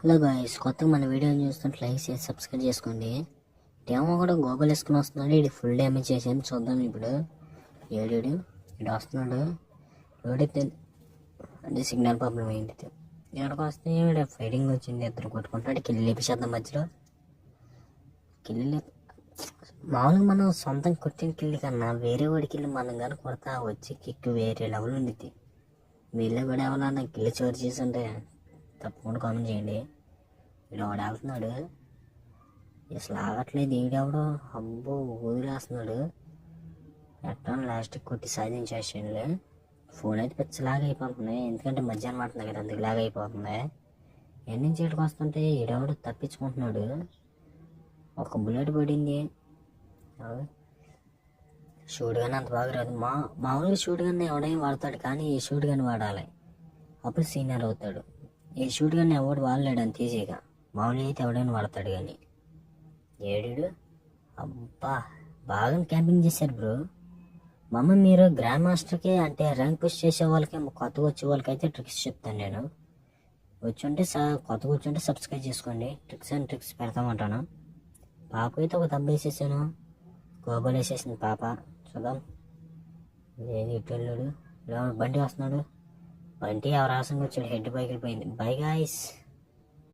Hello guys, కొత్తగా మన వీడియోని చూస్తుంటే లైక్ చేసి సబ్స్క్రైబ్ చేసుకోండి. డేమో కూడా గోగల్ వేసుకుని వస్తున్నాడు. ఇది ఫుల్ డ్యామేజ్ చేసేది చూద్దాం. ఇప్పుడు ఏడు ఇటు వస్తున్నాడు. ఎవడైతే అంటే సిగ్నల్ ప్రాబ్లం ఏంటి, ఎక్కడికి వస్తే ఫైటింగ్ వచ్చింది. ఇద్దరు కొట్టుకుంటున్నాడు. కిల్లి లేపేసేద్దాం. మధ్యలో కిల్లి మామూలుగా మనం సొంతం కొట్టిన కిల్లి కన్నా వేరే వాడి కిల్లి మనం కానీ కొడతా వచ్చి కిక్ వేరే లెవెల్ ఉంది. వీళ్ళే కూడా ఎవరన్నా కిల్లి చోటు చేసి ఉంటే తప్పకుండా కామెంట్ చేయండి. వీడు వాడు వెళ్తున్నాడు, అసలు ఆగట్లేదు. ఈడెవడో అబ్బో ఊదిలేస్తున్నాడు. ఎట్టా లాస్ట్కి కొట్టి సాధించేసిండు. ఫోన్ అయితే పెచ్చలాగా అయిపోతుంది, ఎందుకంటే మధ్యాహ్నం పడుతుంది కదా, అందుకు లాగా అయిపోతుంది. ఎన్ని నుంచి ఇక్కడికి వస్తుంటే ఈడెవడు తప్పించుకుంటున్నాడు. ఒక బుల్లెట్ పడింది. షూట్ గన్ అంత బాగా రాదు. మామూలుగా షూట్ గన్ ఎవడైనా వాడతాడు, కానీ ఈ షూట్ గన్ వాడాలి, అప్పుడు సీనియర్ అవుతాడు. ఈ షూట్ గన్ ఎవడు వాడలేడు అంత ఈజీగా. మామూలుగా అయితే ఎవడైనా వాడతాడు. కానీ ఏడు అబ్బా బాగా క్యాంపింగ్ చేశారు బ్రో. మీరు గ్రాండ్ మాస్టర్కి అంటే ర్యాంక్ పుష్ చేసే వాళ్ళకి, కొత్తగా వచ్చే వాళ్ళకి అయితే ట్రిక్స్ చెప్తాను నేను. కొత్తగా వచ్చుంటే సబ్స్క్రైబ్ చేసుకోండి. ట్రిక్స్ అండ్ ట్రిక్స్ పెడతామంటాను. పాప అయితే ఒక దెబ్బ వేసేసాను, గోబల్ వేసేసింది పాప. చూద్దాం ఏది ఇటు వెళ్ళాడు. బండి వస్తున్నాడు. బండి ఎవరు ఆసంగా వచ్చాడు, హెడ్ పైకి వెళ్ళిపోయింది. By guys.